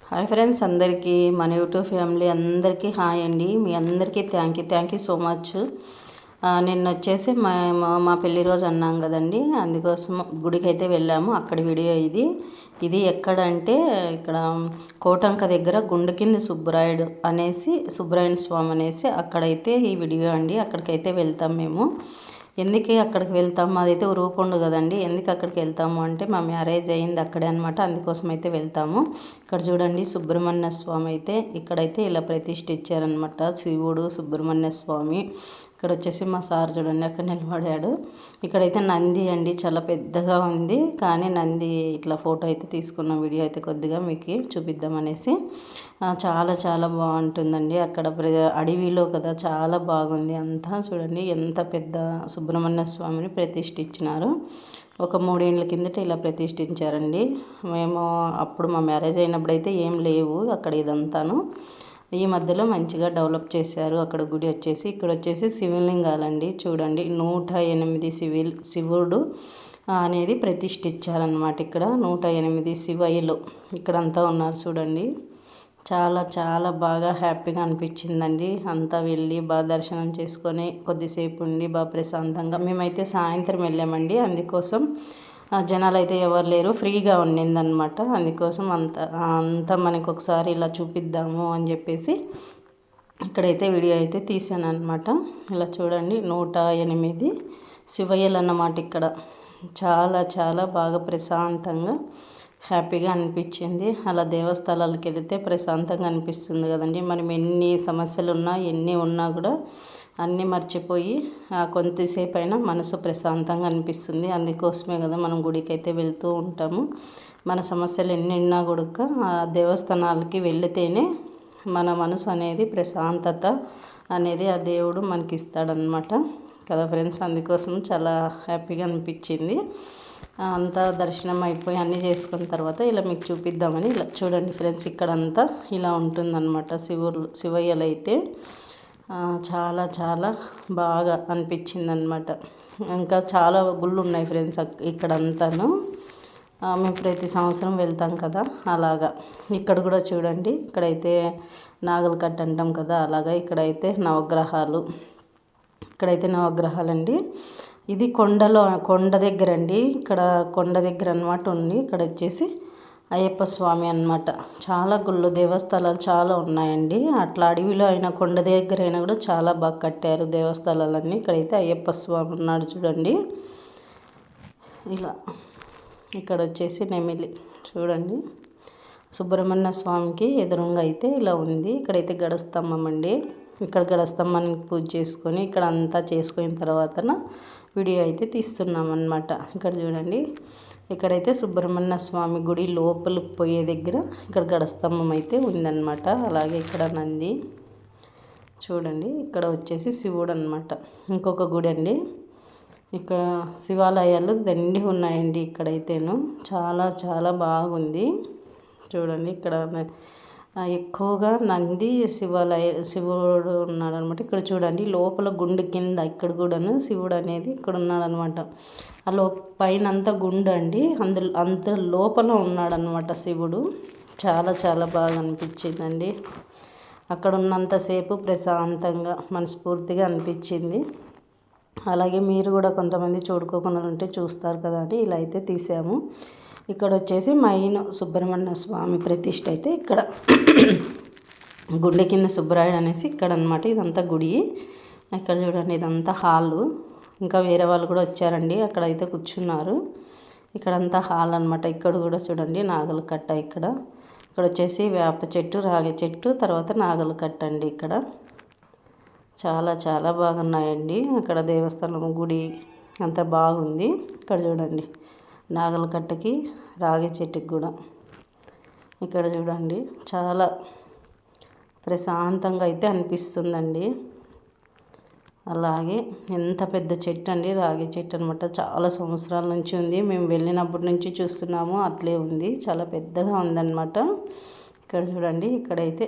Hi friends, అందరికీ మన YouTube family అందరికీ హాయ్ అండి. మీ అందరికీ థ్యాంక్ యూ సో మచ్. నిన్న వచ్చేసి మా పెళ్లి రోజు అన్నాం కదండి, అందుకోసం గుడికి అయితే వెళ్ళాము. అక్కడ వీడియో ఇది ఎక్కడంటే ఇక్కడ కోటంక దగ్గర గుండెకింది సుబ్బరాయన స్వామి అనేసి అక్కడైతే ఈ వీడియో అండి. అక్కడికైతే వెళ్తాం మేము. ఎందుకు అక్కడికి వెళ్తాము, అదైతే రూపొండు కదండి. ఎందుకు అక్కడికి వెళ్తాము అంటే మా మ్యారేజ్ అయింది అక్కడే అనమాట, అందుకోసం అయితే వెళ్తాము. ఇక్కడ చూడండి సుబ్రహ్మణ్య స్వామి అయితే ఇక్కడైతే ఇలా ప్రతిష్ఠించారనమాట. శివుడు సుబ్రహ్మణ్య స్వామి. ఇక్కడ వచ్చేసి మా సార్ చూడండి అక్కడ నిలబడాడు. ఇక్కడైతే నంది అండి, చాలా పెద్దగా ఉంది. కానీ నంది ఇట్లా ఫోటో అయితే తీసుకున్న వీడియో అయితే కొద్దిగా మీకు చూపిద్దామనేసి. చాలా చాలా బాగుంటుందండి అక్కడ. అడవిలో కదా, చాలా బాగుంది అంతా. చూడండి ఎంత పెద్ద సుబ్రహ్మణ్య స్వామిని ప్రతిష్ఠించినారు. ఒక 3 ఏళ్ళ కిందట ఇలా ప్రతిష్ఠించారండి. మేము అప్పుడు మా మ్యారేజ్ అయినప్పుడు అయితే ఏం లేవు అక్కడ ఇదంతాను. ఈ మధ్యలో మంచిగా డెవలప్ చేశారు అక్కడ గుడి వచ్చేసి. ఇక్కడ వచ్చేసి శివలింగాలండి. చూడండి 108 శివుడు అనేది ప్రతిష్ఠించారనమాట. ఇక్కడ 108 శివయ్యలు ఇక్కడంతా ఉన్నారు చూడండి. చాలా చాలా బాగా హ్యాపీగా అనిపించిందండి. అంతా వెళ్ళి బాగా దర్శనం చేసుకొని కొద్దిసేపు ఉండి బాగా ప్రశాంతంగా మేమైతే సాయంత్రం వెళ్ళామండి. అందుకోసం జనాలు అయితే ఎవరు లేరు, ఫ్రీగా ఉండిందనమాట. అందుకోసం అంతా మనకు ఒకసారి ఇలా చూపిద్దాము అని చెప్పేసి ఇక్కడైతే వీడియో అయితే తీసాను అనమాట. ఇలా చూడండి 108 శివయ్యలు అన్నమాట. ఇక్కడ చాలా చాలా బాగా ప్రశాంతంగా హ్యాపీగా అనిపించింది. అలా దేవస్థలాలకు వెళితే ప్రశాంతంగా అనిపిస్తుంది కదండి. మనం ఎన్ని సమస్యలు ఉన్నా ఎన్ని ఉన్నా కూడా అన్నీ మర్చిపోయి కొంతసేపు అయినా మనసు ప్రశాంతంగా అనిపిస్తుంది. అందుకోసమే కదా మనం గుడికి అయితే వెళ్తూ ఉంటాము. మన సమస్యలు ఎన్ని ఉన్నా కూడా ఆ దేవస్థానాలకి వెళితేనే మన మనసు అనేది ప్రశాంతత అనేది ఆ దేవుడు మనకి ఇస్తాడనమాట కదా ఫ్రెండ్స్. అందుకోసం చాలా హ్యాపీగా అనిపించింది. అంతా దర్శనం అయిపోయి అన్నీ చేసుకున్న తర్వాత ఇలా మీకు చూపిద్దామని ఇలా చూడండి ఫ్రెండ్స్. ఇక్కడంతా ఇలా ఉంటుందన్నమాట. శివయ్యలు అయితే చాలా చాలా బాగా అనిపించింది అనమాట. ఇంకా చాలా గుళ్ళు ఉన్నాయి ఫ్రెండ్స్ ఇక్కడంతాను. మేము ప్రతి సంవత్సరం వెళ్తాం కదా, అలాగా ఇక్కడ కూడా చూడండి. ఇక్కడైతే నాగల కట్ట అంటాం కదా, అలాగా ఇక్కడైతే నవగ్రహాలు. ఇక్కడైతే నవగ్రహాలండి. ఇది కొండ దగ్గర అండి. ఇక్కడ కొండ దగ్గర అనమాట ఉంది. ఇక్కడ వచ్చేసి అయ్యప్ప స్వామి అనమాట. చాలా గుళ్ళు దేవస్థలాలు చాలా ఉన్నాయండి. అట్లా అడవిలో అయినా కొండ దగ్గర అయినా కూడా చాలా బాగా కట్టారు దేవస్థలాలన్నీ. ఇక్కడైతే అయ్యప్ప స్వామి ఉన్నాడు చూడండి. ఇలా ఇక్కడ వచ్చేసి నెమిలి చూడండి. సుబ్రహ్మణ్య స్వామికి ఎదురుగా అయితే ఇలా ఉంది. ఇక్కడైతే గడస్తంభం అండి. ఇక్కడ గడస్తంభానికి పూజ చేసుకొని ఇక్కడ అంతా చేసుకున్న తర్వాత వీడియో అయితే తీస్తున్నాం అన్నమాట. ఇక్కడ చూడండి, ఇక్కడైతే సుబ్రహ్మణ్య స్వామి గుడి లోపలికి పోయే దగ్గర ఇక్కడ గడస్తంభం అయితే ఉందన్నమాట. అలాగే ఇక్కడ నంది చూడండి. ఇక్కడ వచ్చేసి శివుడు అనమాట. ఇంకొక గుడి అండి. ఇక్కడ శివాలయాలు దండి ఉన్నాయండి. ఇక్కడైతేను చాలా చాలా బాగుంది చూడండి. ఇక్కడ ఎక్కువగా నంది శివుడు ఉన్నాడు అనమాట. ఇక్కడ చూడండి లోపల గుండు కింద ఇక్కడ కూడాను శివుడు అనేది ఇక్కడ ఉన్నాడు అనమాట. ఆ పైన అంతా గుండు అండి, అంత లోపల ఉన్నాడు అనమాట శివుడు. చాలా చాలా బాగా అనిపించిందండి. అక్కడ ఉన్నంతసేపు ప్రశాంతంగా మనస్ఫూర్తిగా అనిపించింది. అలాగే మీరు కూడా కొంతమంది చూడుకోకుండా ఉంటే చూస్తారు కదా అని ఇలా అయితే తీసాము. ఇక్కడ వచ్చేసి మైన్ సుబ్రహ్మణ్య స్వామి ప్రతిష్ఠ అయితే ఇక్కడ గుండె కింద సుబ్బరాయుడు అనేసి ఇక్కడ అనమాట. ఇదంతా గుడి. ఇక్కడ చూడండి ఇదంతా హాలు. ఇంకా వేరే వాళ్ళు కూడా వచ్చారండి, అక్కడైతే కూర్చున్నారు. ఇక్కడంతా హాల్ అనమాట. ఇక్కడ కూడా చూడండి నాగల కట్ట. ఇక్కడ వచ్చేసి వేప చెట్టు, రాగి చెట్టు, తర్వాత నాగల కట్ట అండి. ఇక్కడ చాలా చాలా బాగున్నాయండి. అక్కడ దేవస్థానం గుడి అంతా బాగుంది. ఇక్కడ చూడండి నాగల కట్టకి రాగి చెట్టుకి కూడా ఇక్కడ చూడండి చాలా ప్రశాంతంగా అయితే అనిపిస్తుందండి. అలాగే ఎంత పెద్ద చెట్టు అండి, రాగి చెట్టు అనమాట. చాలా సంవత్సరాల నుంచి ఉంది. మేము వెళ్ళినప్పటి నుంచి చూస్తున్నాము, అట్లే ఉంది. చాలా పెద్దగా ఉందన్నమాట. ఇక్కడ చూడండి ఇక్కడైతే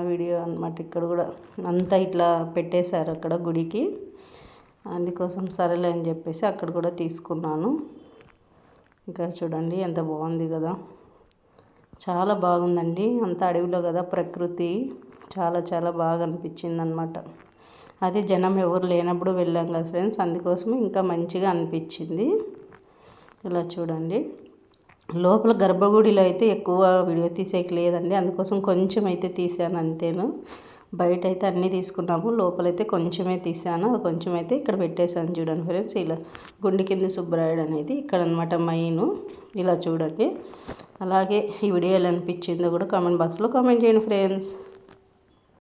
వీడియో అనమాట. ఇక్కడ కూడా అంతా ఇట్లా పెట్టేశారు అక్కడ గుడికి. అందుకోసం సరేలే అని చెప్పేసి అక్కడ కూడా తీసుకున్నాను. ఇక్కడ చూడండి ఎంత బాగుంది కదా, చాలా బాగుందండి. అంత అడవిలో కదా ప్రకృతి, చాలా చాలా బాగా అనిపించింది అనమాట. అది జనం ఎవరు లేనప్పుడు వెళ్ళాం కదా ఫ్రెండ్స్, అందుకోసం ఇంకా మంచిగా అనిపించింది. ఇలా చూడండి. లోపల గర్భగుడిలో అయితే ఎక్కువ వీడియో తీసేకి లేదండి, అందుకోసం కొంచెం అయితే తీసాను అంతేను. బయట అయితే అన్నీ తీసుకున్నాము, లోపలైతే కొంచెమే తీసాను. అది కొంచెం అయితే ఇక్కడ పెట్టేశాను చూడండి ఫ్రెండ్స్. ఇలా గుండె కింది సుబ్బరాయుడు అనేది ఇక్కడ అనమాట మెయిన్. ఇలా చూడండి. అలాగే ఈ వీడియో ఎలా అనిపించిందో కూడా కామెంట్ బాక్స్లో కామెంట్ చేయండి ఫ్రెండ్స్.